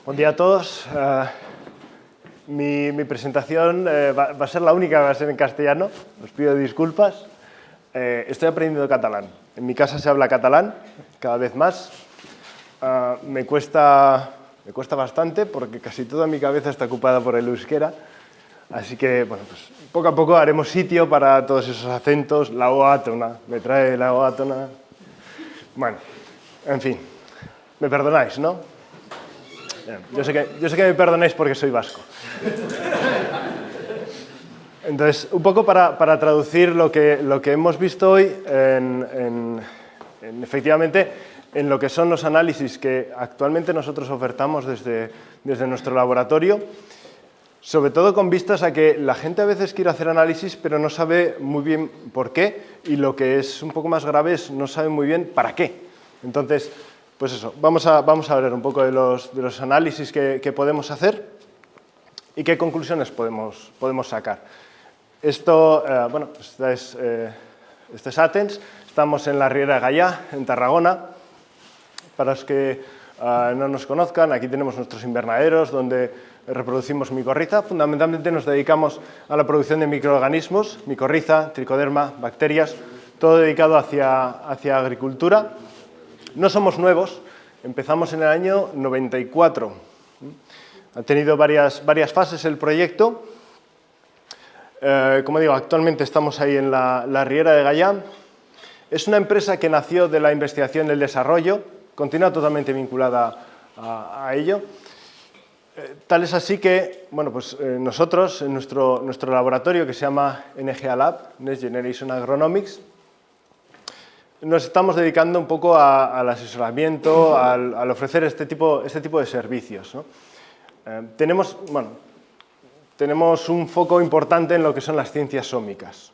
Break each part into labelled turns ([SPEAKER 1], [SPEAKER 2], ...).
[SPEAKER 1] Buen día a todos. Mi presentación va a ser la única, va a ser en castellano. Os pido disculpas. Estoy aprendiendo catalán. En mi casa se habla catalán, cada vez más. Me cuesta bastante porque casi toda mi cabeza está ocupada por el euskera. Así que, bueno, pues poco a poco haremos sitio para todos esos acentos. La O átona, me trae la O átona. Bueno, en fin, me perdonáis, ¿no? Yo sé que me perdonáis porque soy vasco. Entonces, un poco para traducir lo que hemos visto hoy efectivamente en lo que son los análisis que actualmente nosotros ofertamos desde nuestro laboratorio, sobre todo con vistas a que la gente a veces quiere hacer análisis pero no sabe muy bien por qué, y lo que es un poco más grave es no sabe muy bien para qué. Entonces, pues eso, vamos a hablar un poco de los análisis que podemos hacer y qué conclusiones podemos sacar. Esto, bueno, este es Athens, estamos en la Riera de Gaià, en Tarragona. Para los que no nos conozcan, aquí tenemos nuestros invernaderos donde reproducimos micorriza. Fundamentalmente nos dedicamos a la producción de microorganismos, micorriza, tricoderma, bacterias, todo dedicado hacia agricultura. No somos nuevos, empezamos en el año 94. Ha tenido varias fases el proyecto. Como digo, actualmente estamos ahí en la Riera de Gaià. Es una empresa que nació de la investigación y el desarrollo, continúa totalmente vinculada a ello. Tal es así que, bueno, pues nosotros, en nuestro laboratorio que se llama NGA Lab, Next Generation Agronomics, nos estamos dedicando un poco al asesoramiento, al ofrecer este tipo de servicios, ¿no? Tenemos un foco importante en lo que son las ciencias ómicas.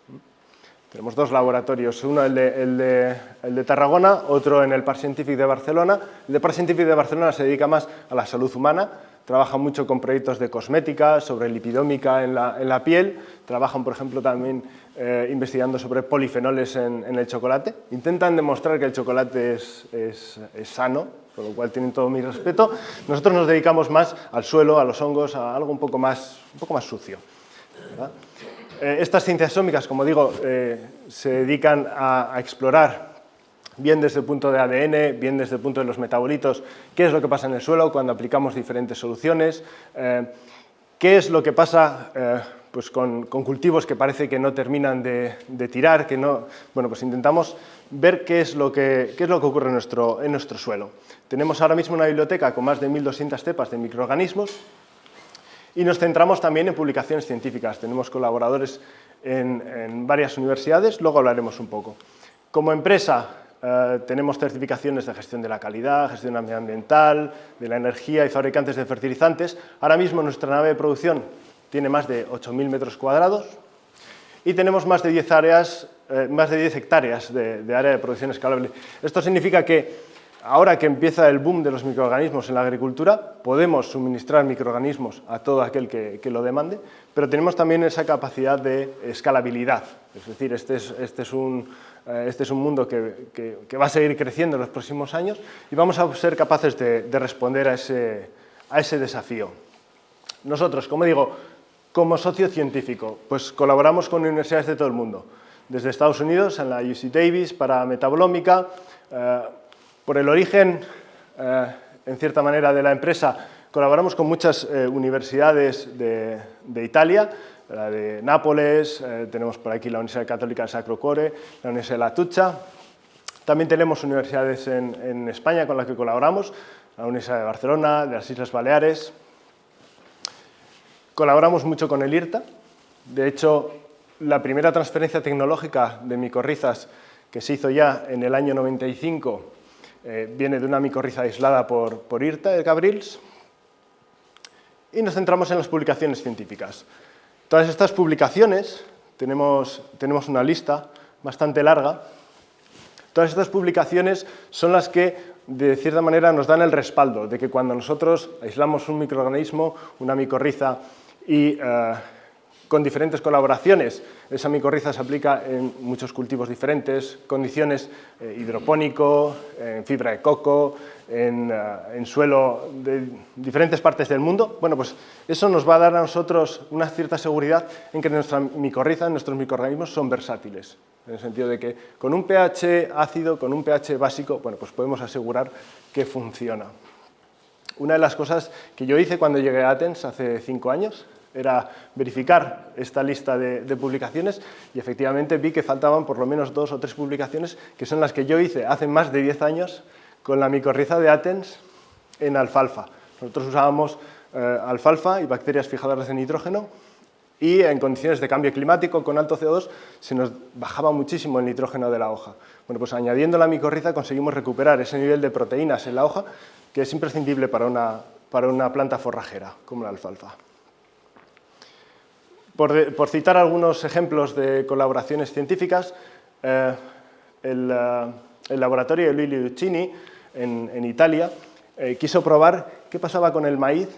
[SPEAKER 1] Tenemos dos laboratorios, uno el de Tarragona, otro en el Parc Científic de Barcelona. El de Parc Científic de Barcelona se dedica más a la salud humana, trabaja mucho con proyectos de cosmética, sobre lipidómica en la piel, trabajan, por ejemplo, también investigando sobre polifenoles en el chocolate. Intentan demostrar que el chocolate es sano, con lo cual tienen todo mi respeto. Nosotros nos dedicamos más al suelo, a los hongos, a algo un poco más sucio, ¿verdad? Estas ciencias ómicas, como digo, se dedican a explorar, bien desde el punto de ADN, bien desde el punto de los metabolitos, qué es lo que pasa en el suelo cuando aplicamos diferentes soluciones, qué es lo que pasa pues con cultivos que parece que no terminan de tirar, que no. Bueno, pues intentamos ver qué es lo que ocurre en nuestro suelo. Tenemos ahora mismo una biblioteca con más de 1.200 cepas de microorganismos y nos centramos también en publicaciones científicas. Tenemos colaboradores en varias universidades, luego hablaremos un poco. Como empresa, tenemos certificaciones de gestión de la calidad, gestión medioambiental, de la energía y fabricantes de fertilizantes. Ahora mismo nuestra nave de producción tiene más de 8.000 metros cuadrados y tenemos más de 10 hectáreas de área de producción escalable. Esto significa que ahora que empieza el boom de los microorganismos en la agricultura, podemos suministrar microorganismos a todo aquel que lo demande, pero tenemos también esa capacidad de escalabilidad. Es decir, este es un mundo que va a seguir creciendo en los próximos años y vamos a ser capaces de responder a ese desafío. Nosotros, como digo, como socio científico, pues colaboramos con universidades de todo el mundo, desde Estados Unidos, en la UC Davis, para metabolómica. Por el origen, en cierta manera, de la empresa, colaboramos con muchas universidades de Italia, la de Nápoles, tenemos por aquí la Universidad Católica del Sacro Cuore, la Universidad de La Tucha. También tenemos universidades en España con las que colaboramos, la Universidad de Barcelona, de las Islas Baleares. Colaboramos mucho con el IRTA. De hecho, la primera transferencia tecnológica de micorrizas que se hizo ya en el año 95 viene de una micorriza aislada por IRTA, de Cabrils. Y nos centramos en las publicaciones científicas. Todas estas publicaciones, tenemos una lista bastante larga, todas estas publicaciones son las que, de cierta manera, nos dan el respaldo de que cuando nosotros aislamos un microorganismo, una micorriza, y con diferentes colaboraciones, esa micorriza se aplica en muchos cultivos diferentes, condiciones hidropónico, en fibra de coco, en suelo de diferentes partes del mundo, bueno, pues eso nos va a dar a nosotros una cierta seguridad en que nuestra micorriza, nuestros microorganismos son versátiles, en el sentido de que con un pH ácido, con un pH básico, bueno, pues podemos asegurar que funciona. Una de las cosas que yo hice cuando llegué a Athens hace 5 años era verificar esta lista de publicaciones y efectivamente vi que faltaban por lo menos 2 o 3 publicaciones que son las que yo hice hace más de 10 años con la micorriza de Athens en alfalfa. Nosotros usábamos alfalfa y bacterias fijadoras de nitrógeno y en condiciones de cambio climático con alto CO2 se nos bajaba muchísimo el nitrógeno de la hoja. Bueno, pues añadiendo la micorriza conseguimos recuperar ese nivel de proteínas en la hoja que es imprescindible para una planta forrajera como la alfalfa. Por citar algunos ejemplos de colaboraciones científicas, el laboratorio de Luigi Uccini en Italia quiso probar qué pasaba con el maíz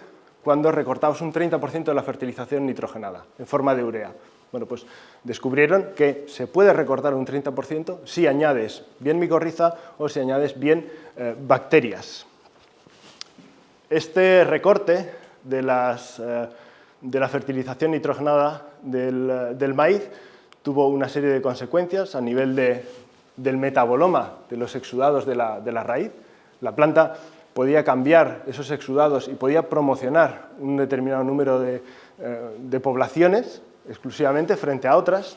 [SPEAKER 1] cuando recortabas un 30% de la fertilización nitrogenada en forma de urea. Bueno, pues descubrieron que se puede recortar un 30% si añades bien micorriza o si añades bien bacterias. Este recorte de la fertilización nitrogenada del maíz tuvo una serie de consecuencias a nivel del metaboloma de los exudados de la raíz. La planta podía cambiar esos exudados y podía promocionar un determinado número de poblaciones exclusivamente frente a otras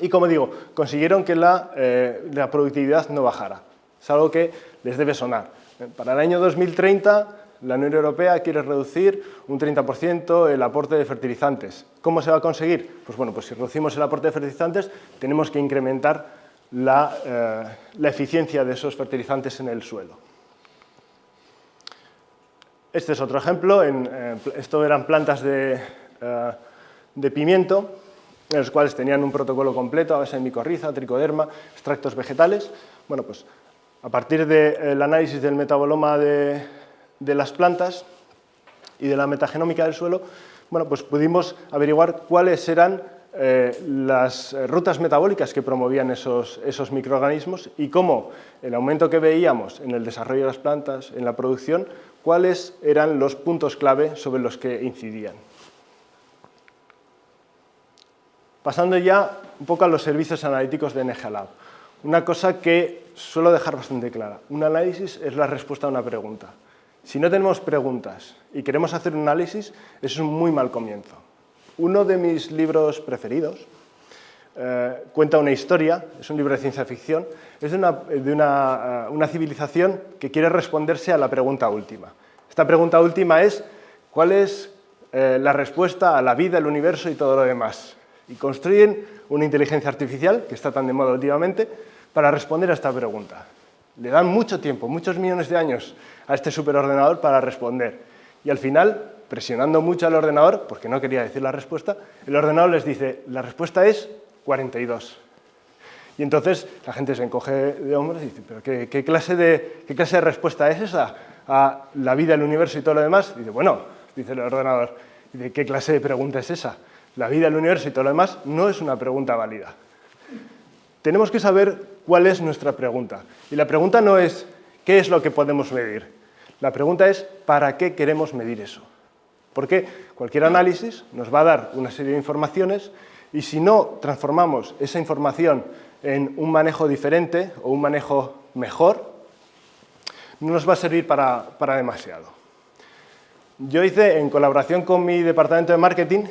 [SPEAKER 1] y, como digo, consiguieron que la productividad no bajara. Es algo que les debe sonar. Para el año 2030 la Unión Europea quiere reducir un 30% el aporte de fertilizantes. ¿Cómo se va a conseguir? Pues bueno, pues si reducimos el aporte de fertilizantes, tenemos que incrementar la eficiencia de esos fertilizantes en el suelo. Este es otro ejemplo. Esto eran plantas de pimiento, en los cuales tenían un protocolo completo a base de micorriza, tricoderma, extractos vegetales. Bueno, pues a partir del análisis del metaboloma de las plantas y de la metagenómica del suelo, bueno, pues pudimos averiguar cuáles eran las rutas metabólicas que promovían esos microorganismos y cómo el aumento que veíamos en el desarrollo de las plantas, en la producción, cuáles eran los puntos clave sobre los que incidían. Pasando ya un poco a los servicios analíticos de NGLab. Una cosa que suelo dejar bastante clara. Un análisis es la respuesta a una pregunta. Si no tenemos preguntas y queremos hacer un análisis, eso es un muy mal comienzo. Uno de mis libros preferidos cuenta una historia, es un libro de ciencia ficción, es de una civilización que quiere responderse a la pregunta última. Esta pregunta última es, ¿cuál es la respuesta a la vida, el universo y todo lo demás? Y construyen una inteligencia artificial, que está tan de moda últimamente, para responder a esta pregunta. Le dan mucho tiempo, muchos millones de años a este superordenador para responder. Y al final, presionando mucho al ordenador, porque no quería decir la respuesta, el ordenador les dice, la respuesta es 42. Y entonces la gente se encoge de hombros y dice, ¿pero qué clase de respuesta es esa a la vida, el universo y todo lo demás? Y dice, bueno, dice el ordenador, dice, ¿qué clase de pregunta es esa? La vida, el universo y todo lo demás no es una pregunta válida. Tenemos que saber cuál es nuestra pregunta. Y la pregunta no es ¿qué es lo que podemos medir? La pregunta es ¿para qué queremos medir eso? Porque cualquier análisis nos va a dar una serie de informaciones y si no transformamos esa información en un manejo diferente o un manejo mejor, no nos va a servir para demasiado. Yo hice, en colaboración con mi departamento de marketing,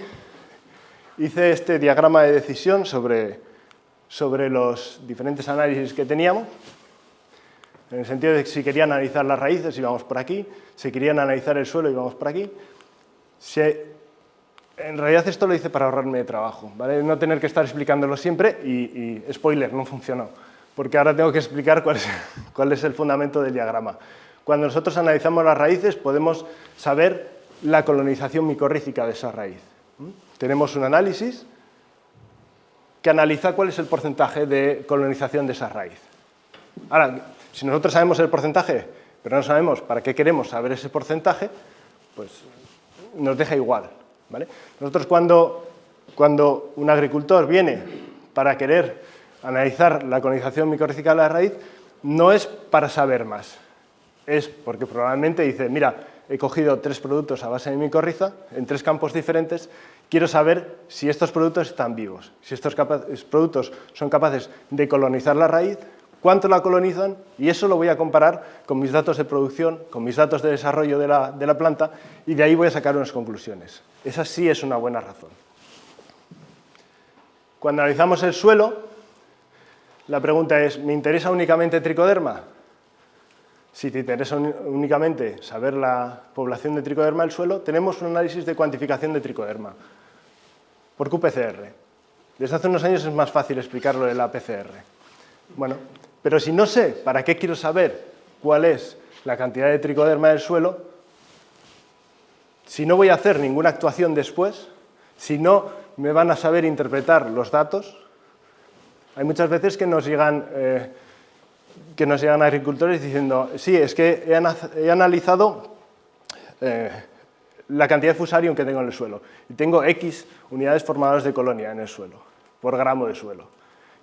[SPEAKER 1] hice este diagrama de decisión sobre los diferentes análisis que teníamos, en el sentido de que si querían analizar las raíces íbamos por aquí, si querían analizar el suelo íbamos por aquí. En realidad esto lo hice para ahorrarme trabajo, ¿vale? No tener que estar explicándolo siempre y spoiler, no funcionó, porque ahora tengo que explicar cuál es el fundamento del diagrama. Cuando nosotros analizamos las raíces podemos saber la colonización micorrícica de esa raíz. Tenemos un análisis que analiza cuál es el porcentaje de colonización de esa raíz. Ahora, si nosotros sabemos el porcentaje, pero no sabemos para qué queremos saber ese porcentaje, pues nos deja igual, ¿vale? Nosotros cuando un agricultor viene para querer analizar la colonización micorrícica de la raíz, no es para saber más, Es porque probablemente dice, mira, he cogido 3 productos a base de micorriza en 3 campos diferentes, quiero saber si estos productos están vivos, si estos productos son capaces de colonizar la raíz, cuánto la colonizan, y eso lo voy a comparar con mis datos de producción, con mis datos de desarrollo de la planta, y de ahí voy a sacar unas conclusiones. Esa sí es una buena razón. Cuando analizamos el suelo, la pregunta es, ¿me interesa únicamente tricoderma? Si te interesa únicamente saber la población de tricoderma del suelo, tenemos un análisis de cuantificación de tricoderma por qPCR. Desde hace unos años es más fácil explicarlo de la PCR. Bueno, pero si no sé para qué quiero saber cuál es la cantidad de tricoderma del suelo, si no voy a hacer ninguna actuación después, si no me van a saber interpretar los datos, hay muchas veces que nos llegan agricultores diciendo, sí, es que he analizado la cantidad de fusarium que tengo en el suelo y tengo X unidades formadoras de colonia en el suelo, por gramo de suelo.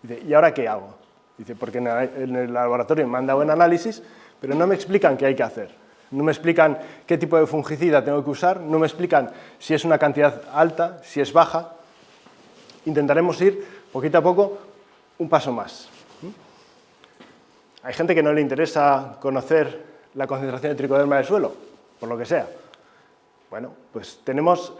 [SPEAKER 1] Dice, ¿y ahora qué hago? Dice, porque en el laboratorio me han dado un análisis, pero no me explican qué hay que hacer. No me explican qué tipo de fungicida tengo que usar, no me explican si es una cantidad alta, si es baja. Intentaremos ir poquito a poco un paso más. Hay gente que no le interesa conocer la concentración de tricoderma del suelo, por lo que sea. Bueno, pues tenemos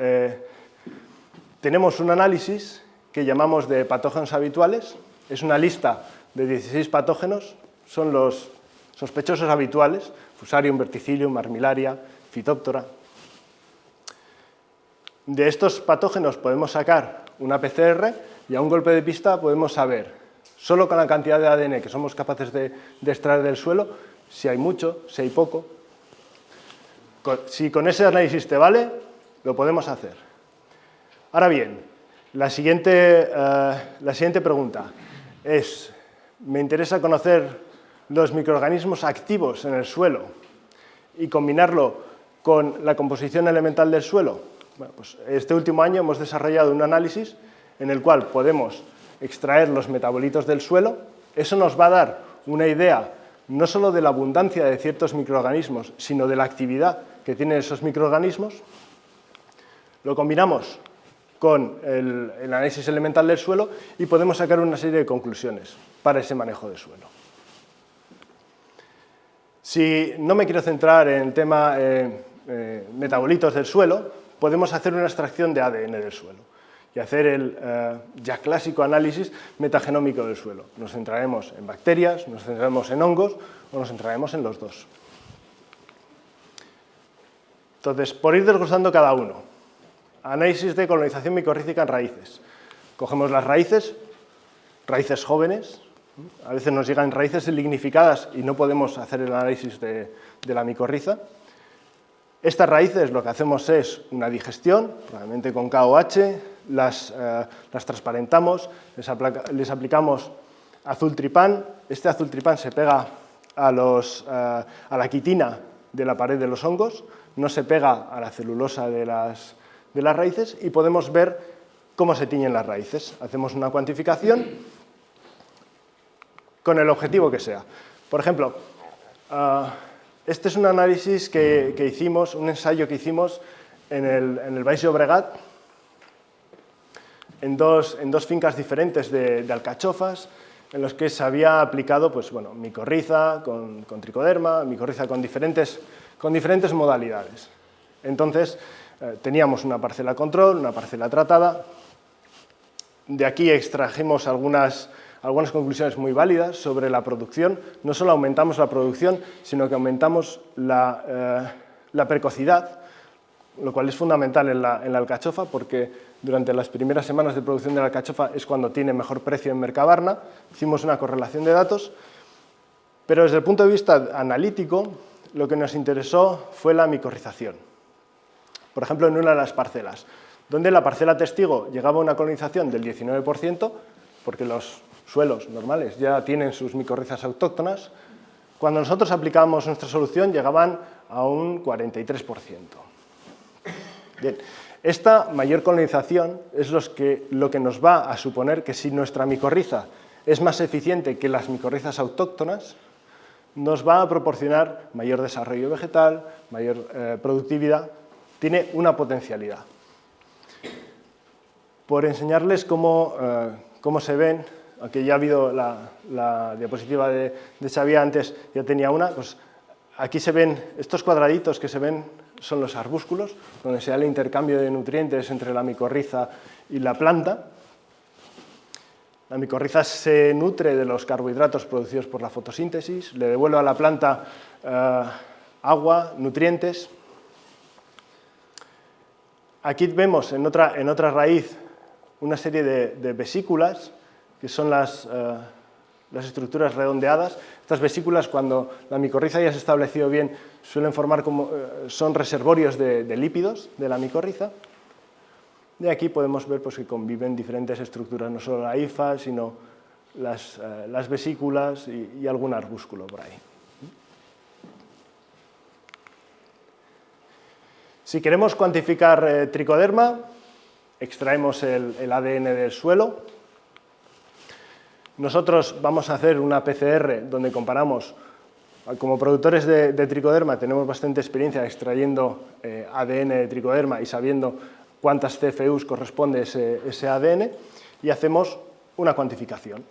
[SPEAKER 1] un análisis que llamamos de patógenos habituales. Es una lista de 16 patógenos, son los sospechosos habituales, Fusarium, Verticillium, Armillaria, Phytophthora. De estos patógenos podemos sacar una PCR y a un golpe de pista podemos saber, solo con la cantidad de ADN que somos capaces de extraer del suelo, si hay mucho, si hay poco. Si con ese análisis te vale, lo podemos hacer. Ahora bien, la siguiente pregunta es, me interesa conocer los microorganismos activos en el suelo y combinarlo con la composición elemental del suelo. Bueno, pues este último año hemos desarrollado un análisis en el cual podemos extraer los metabolitos del suelo. Eso nos va a dar una idea no solo de la abundancia de ciertos microorganismos, sino de la actividad que tienen esos microorganismos. Lo combinamos con el análisis elemental del suelo y podemos sacar una serie de conclusiones para ese manejo del suelo. Si no me quiero centrar en el tema metabolitos del suelo, podemos hacer una extracción de ADN del suelo y hacer el ya clásico análisis metagenómico del suelo. Nos centraremos en bacterias, nos centraremos en hongos o nos centraremos en los dos. Entonces, por ir desglosando cada uno, análisis de colonización micorrícica en raíces. Cogemos las raíces jóvenes, a veces nos llegan raíces lignificadas y no podemos hacer el análisis de la micorriza. Estas raíces lo que hacemos es una digestión, probablemente con KOH, las transparentamos, les aplicamos azultripán. Este azultripán se pega a la quitina de la pared de los hongos, no se pega a la celulosa de las raíces y podemos ver cómo se tiñen las raíces. Hacemos una cuantificación con el objetivo que sea. Por ejemplo, este es un análisis que hicimos, un ensayo que hicimos en el Baix Llobregat, en dos fincas diferentes de alcachofas, en los que se había aplicado pues, bueno, micorriza con tricoderma, micorriza con diferentes modalidades. Entonces, teníamos una parcela control, una parcela tratada. De aquí extrajimos algunas conclusiones muy válidas sobre la producción. No solo aumentamos la producción, sino que aumentamos la precocidad, lo cual es fundamental en la alcachofa, porque durante las primeras semanas de producción de la alcachofa es cuando tiene mejor precio en Mercabarna. Hicimos una correlación de datos, pero desde el punto de vista analítico, lo que nos interesó fue la micorrización. Por ejemplo, en una de las parcelas, donde la parcela testigo llegaba a una colonización del 19%, porque los suelos normales ya tienen sus micorrizas autóctonas, cuando nosotros aplicábamos nuestra solución llegaban a un 43%. Bien, esta mayor colonización es lo que nos va a suponer que si nuestra micorriza es más eficiente que las micorrizas autóctonas, nos va a proporcionar mayor desarrollo vegetal, mayor productividad, tiene una potencialidad. Por enseñarles cómo se ven, aunque ya ha habido la diapositiva de Xavier antes, ya tenía una, pues aquí se ven, estos cuadraditos que se ven son los arbúsculos, donde se da el intercambio de nutrientes entre la micorriza y la planta. La micorriza se nutre de los carbohidratos producidos por la fotosíntesis, le devuelve a la planta agua, nutrientes. Aquí vemos en otra raíz una serie de vesículas, que son las estructuras redondeadas. Estas vesículas, cuando la micorriza ya se ha establecido bien, suelen formar son reservorios de lípidos de la micorriza. De aquí podemos ver pues, que conviven diferentes estructuras, no solo la hifa, sino las vesículas y algún arbúsculo por ahí. Si queremos cuantificar tricoderma, extraemos el ADN del suelo. Nosotros vamos a hacer una PCR donde comparamos, como productores de tricoderma tenemos bastante experiencia extrayendo ADN de tricoderma y sabiendo cuántas CFUs corresponde ese ADN, y hacemos una cuantificación.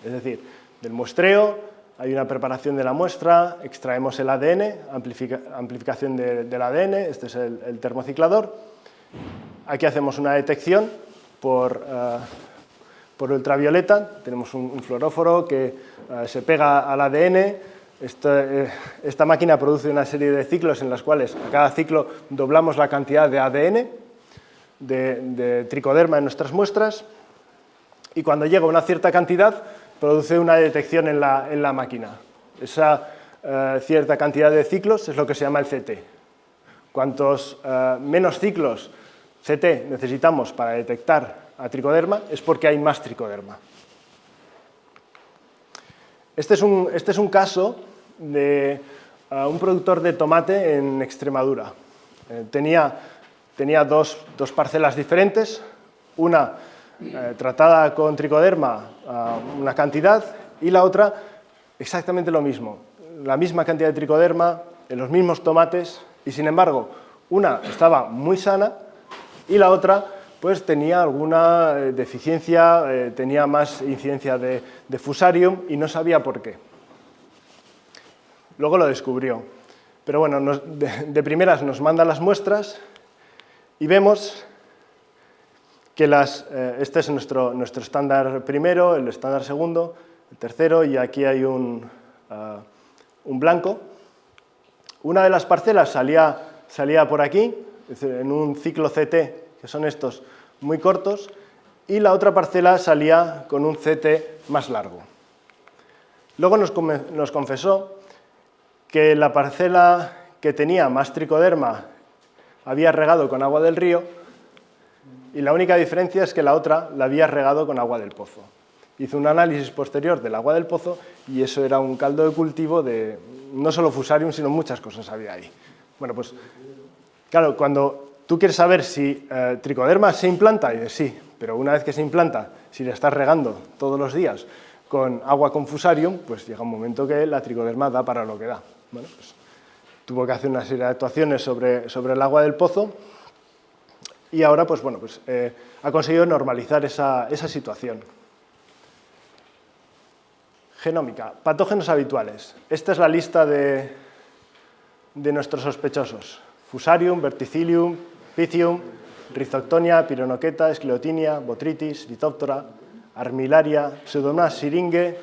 [SPEAKER 1] Es decir, del muestreo hay una preparación de la muestra, extraemos el ADN, amplificación del ADN, este es el termociclador. Aquí hacemos una detección por ultravioleta, tenemos un fluoróforo que se pega al ADN. Esta máquina produce una serie de ciclos en los cuales a cada ciclo doblamos la cantidad de ADN de tricoderma en nuestras muestras, y cuando llega a una cierta cantidad produce una detección en la máquina. Esa cierta cantidad de ciclos es lo que se llama el CT. Cuantos menos ciclos CT necesitamos para detectar a tricoderma es porque hay más tricoderma. Este es un caso de un productor de tomate en Extremadura. Tenía dos parcelas diferentes, una tratada con tricoderma una cantidad y la otra exactamente lo mismo, la misma cantidad de tricoderma en los mismos tomates, y sin embargo una estaba muy sana y la otra pues tenía alguna deficiencia, tenía más incidencia de fusarium y no sabía por qué. Luego lo descubrió. Pero bueno, de primeras nos manda las muestras y vemos que este es nuestro estándar primero, el estándar segundo, el tercero, y aquí hay un blanco. Una de las parcelas salía por aquí, en un ciclo CT, que son estos muy cortos, y la otra parcela salía con un CT más largo. Luego nos confesó que la parcela que tenía más tricoderma había regado con agua del río, y la única diferencia es que la otra la había regado con agua del pozo. Hizo un análisis posterior del agua del pozo y eso era un caldo de cultivo de no solo fusarium, sino muchas cosas había ahí. Bueno, pues claro, cuando tú quieres saber si tricoderma se implanta, y dices sí, pero una vez que se implanta, si le estás regando todos los días con agua con fusarium, pues llega un momento que la tricoderma da para lo que da. Bueno, pues tuvo que hacer una serie de actuaciones sobre el agua del pozo y ahora pues, bueno, pues, ha conseguido normalizar esa situación. Genómica, patógenos habituales. Esta es la lista de nuestros sospechosos. Fusarium, Verticillium, Pythium, Rhizoctonia, Pironocheta, Sclerotinia, Botrytis, Lithophthora, Armillaria, Pseudomonas syringae,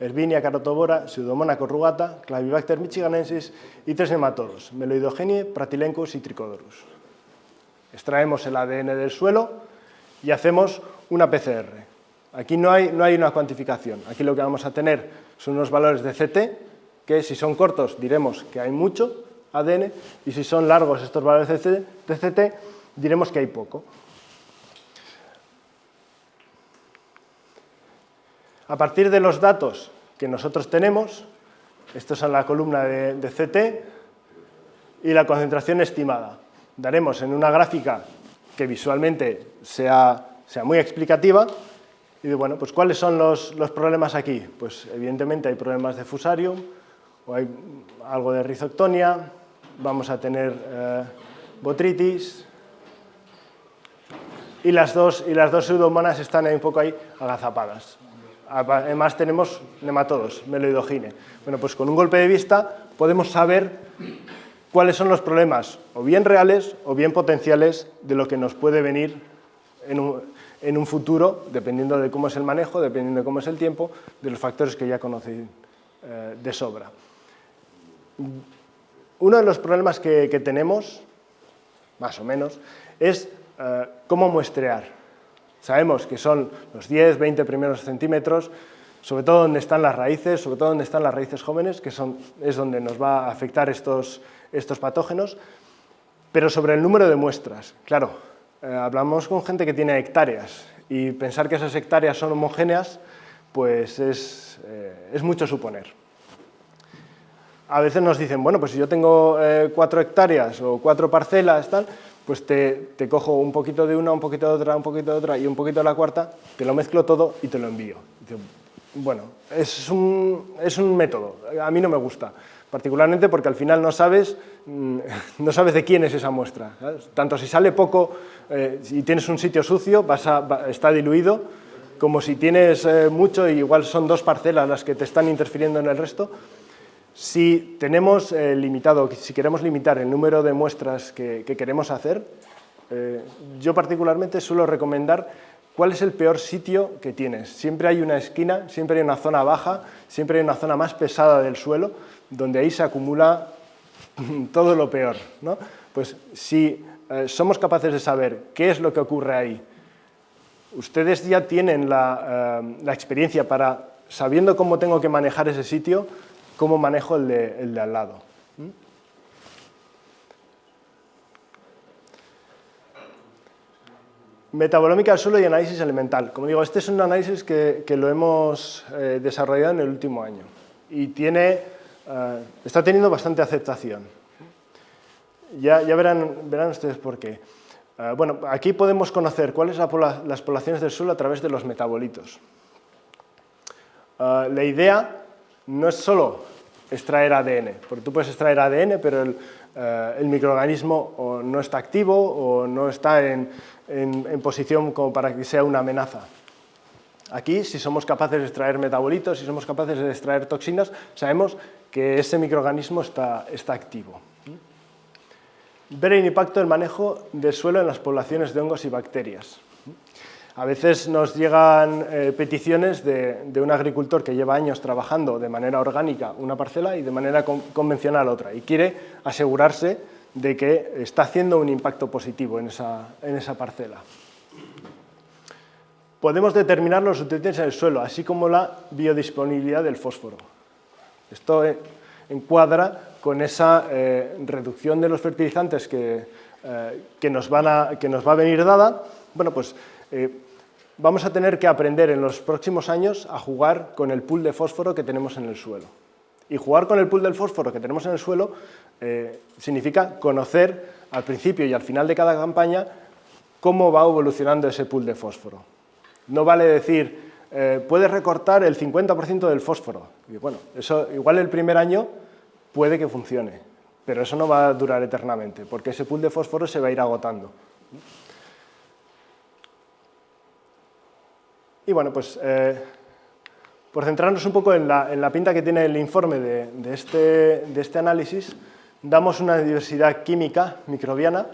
[SPEAKER 1] Erwinia carotobora, Pseudomonas corrugata, Clavibacter michiganensis y 3 nematodos, Meloidogenie, Pratylencus y Trichodorus. Extraemos el ADN del suelo y hacemos una PCR. Aquí no hay una cuantificación. Aquí lo que vamos a tener son unos valores de CT, que si son cortos diremos que hay mucho ADN, y si son largos estos valores de CT, diremos que hay poco. A partir de los datos que nosotros tenemos, esto es en la columna de CT, y la concentración estimada. Daremos en una gráfica que visualmente sea muy explicativa, Y bueno, pues ¿cuáles son los problemas aquí? Pues evidentemente hay problemas de fusarium, o hay algo de rizoctonia, vamos a tener botritis, y las dos pseudomonas están ahí un poco ahí agazapadas. Además tenemos nematodos, meloidogine. Bueno, pues con un golpe de vista podemos saber cuáles son los problemas, o bien reales o bien potenciales, de lo que nos puede venir en un futuro, dependiendo de cómo es el manejo, dependiendo de cómo es el tiempo, de los factores que ya conocéis de sobra. Uno de los problemas que tenemos, más o menos, es cómo muestrear. Sabemos que son los 10, 20 primeros centímetros, sobre todo donde están las raíces, sobre todo donde están las raíces jóvenes, que es donde nos va a afectar estos patógenos, pero sobre el número de muestras. Claro, hablamos con gente que tiene hectáreas y pensar que esas hectáreas son homogéneas, pues es mucho suponer. A veces nos dicen, bueno, pues si yo tengo 4 hectáreas o 4 parcelas, tal, pues te cojo un poquito de una, un poquito de otra, un poquito de otra y un poquito de la cuarta, te lo mezclo todo y te lo envío. Bueno, es un método, a mí no me gusta, particularmente porque al final no sabes de quién es esa muestra, ¿sabes? Tanto si sale poco, si tienes un sitio sucio, está diluido, como si tienes mucho y igual son 2 parcelas las que te están interfiriendo en el resto. Si tenemos limitado, si queremos limitar el número de muestras que queremos hacer, yo particularmente suelo recomendar cuál es el peor sitio que tienes. Siempre hay una esquina, siempre hay una zona baja, siempre hay una zona más pesada del suelo, donde ahí se acumula todo lo peor, ¿no? Pues si somos capaces de saber qué es lo que ocurre ahí, ustedes ya tienen la experiencia para, sabiendo cómo tengo que manejar ese sitio, cómo manejo el de al lado. Metabolómica del suelo y análisis elemental. Como digo, este es un análisis que lo hemos desarrollado en el último año y está teniendo bastante aceptación. Ya verán ustedes por qué. Bueno, aquí podemos conocer cuáles son las poblaciones del suelo a través de los metabolitos. La idea no es solo extraer ADN, porque tú puedes extraer ADN, pero el microorganismo o no está activo o no está en posición como para que sea una amenaza. Aquí, si somos capaces de extraer metabolitos, si somos capaces de extraer toxinas, sabemos que ese microorganismo está activo. Ver el impacto del manejo del suelo en las poblaciones de hongos y bacterias. A veces nos llegan peticiones de un agricultor que lleva años trabajando de manera orgánica una parcela y de manera convencional otra, y quiere asegurarse de que está haciendo un impacto positivo en esa parcela. Podemos determinar los nutrientes en el suelo, así como la biodisponibilidad del fósforo. Esto encuadra con esa reducción de los fertilizantes que nos va a venir dada. Bueno, pues vamos a tener que aprender en los próximos años a jugar con el pool de fósforo que tenemos en el suelo. Y jugar con el pool del fósforo que tenemos en el suelo significa conocer al principio y al final de cada campaña cómo va evolucionando ese pool de fósforo. No vale decir, puedes recortar el 50% del fósforo. Y bueno, eso igual el primer año puede que funcione, pero eso no va a durar eternamente, porque ese pool de fósforo se va a ir agotando. Y bueno, pues por centrarnos un poco en la pinta que tiene el informe de este análisis, damos una diversidad química microbiana,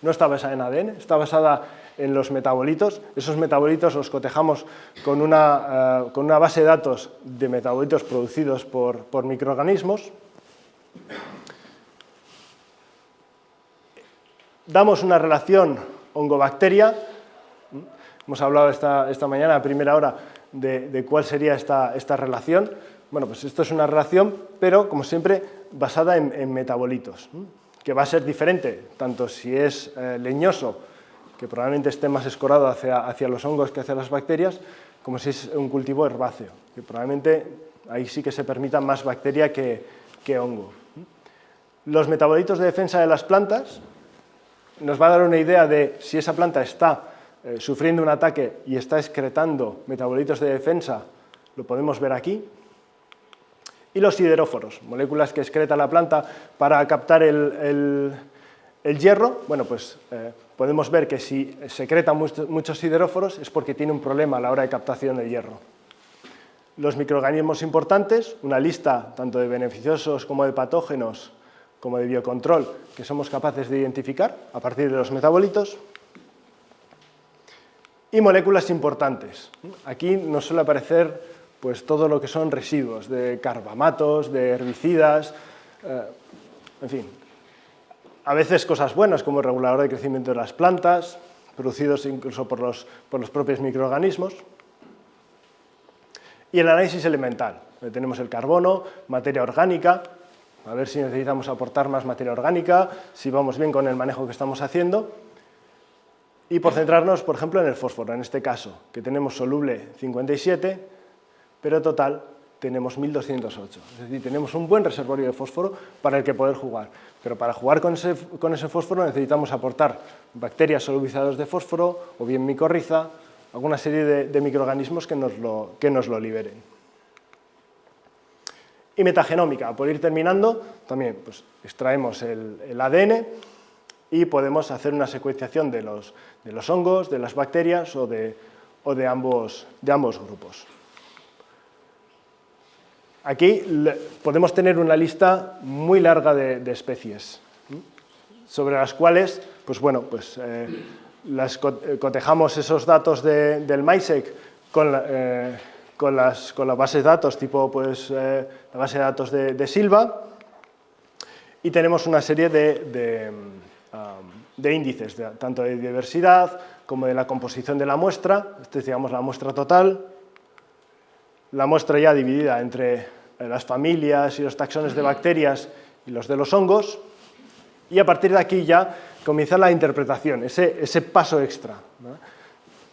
[SPEAKER 1] no está basada en ADN, está basada en los metabolitos. Esos metabolitos los cotejamos con una base de datos de metabolitos producidos por microorganismos. Damos una relación hongo-bacteria. Hemos hablado esta mañana, a primera hora, de cuál sería esta relación. Bueno, pues esto es una relación, pero, como siempre, basada en metabolitos, que va a ser diferente, tanto si es leñoso, que probablemente esté más escorado hacia los hongos que hacia las bacterias, como si es un cultivo herbáceo, que probablemente ahí sí que se permita más bacteria que hongo. Los metabolitos de defensa de las plantas nos va a dar una idea de si esa planta está sufriendo un ataque y está excretando metabolitos de defensa, lo podemos ver aquí. Y los sideróforos, moléculas que excreta la planta para captar el hierro. Bueno, pues podemos ver que si secretan muchos sideróforos es porque tiene un problema a la hora de captación del hierro. Los microorganismos importantes, una lista tanto de beneficiosos como de patógenos, como de biocontrol, que somos capaces de identificar a partir de los metabolitos. Y moléculas importantes. Aquí nos suele aparecer pues, todo lo que son residuos de carbamatos, de herbicidas, en fin. A veces cosas buenas como el regulador de crecimiento de las plantas, producidos incluso por los propios microorganismos. Y el análisis elemental, donde tenemos el carbono, materia orgánica, a ver si necesitamos aportar más materia orgánica, si vamos bien con el manejo que estamos haciendo. Y por centrarnos, por ejemplo, en el fósforo, en este caso, que tenemos soluble 57, pero total tenemos 1208. Es decir, tenemos un buen reservorio de fósforo para el que poder jugar. Pero para jugar con ese fósforo necesitamos aportar bacterias solubilizadas de fósforo, o bien micorriza, alguna serie de microorganismos que nos lo liberen. Y metagenómica, por ir terminando, también pues, extraemos el ADN y podemos hacer una secuenciación de los hongos, de las bacterias o de ambos grupos. Aquí podemos tener una lista muy larga de especies, sobre las cuales, pues bueno, pues, cotejamos esos datos del MySeq con las bases de datos tipo pues, la base de datos de Silva, y tenemos una serie de índices, tanto de diversidad como de la composición de la muestra. Esta es, digamos, la muestra total. La muestra ya dividida entre las familias y los taxones de bacterias y los de los hongos, y a partir de aquí ya comienza la interpretación, ese paso extra, ¿no?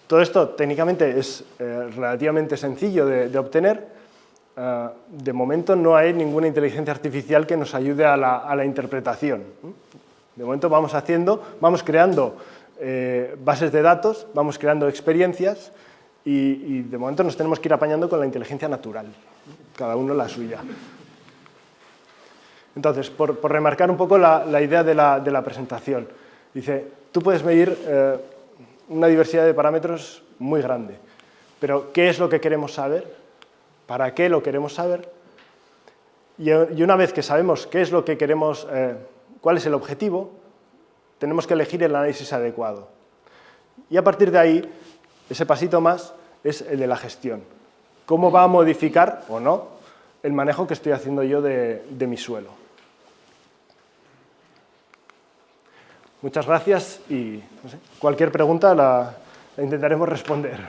[SPEAKER 1] Todo esto técnicamente es relativamente sencillo de obtener. De momento no hay ninguna inteligencia artificial que nos ayude a la interpretación. De momento vamos creando bases de datos, vamos creando experiencias, y de momento nos tenemos que ir apañando con la inteligencia natural, cada uno la suya. Entonces, por remarcar un poco la idea de la presentación, dice, tú puedes medir una diversidad de parámetros muy grande, pero ¿qué es lo que queremos saber? ¿Para qué lo queremos saber? Y una vez que sabemos qué es lo que queremos, cuál es el objetivo, tenemos que elegir el análisis adecuado. Y a partir de ahí, ese pasito más es el de la gestión. ¿Cómo va a modificar o no el manejo que estoy haciendo yo de mi suelo? Muchas gracias y no sé, cualquier pregunta la intentaremos responder.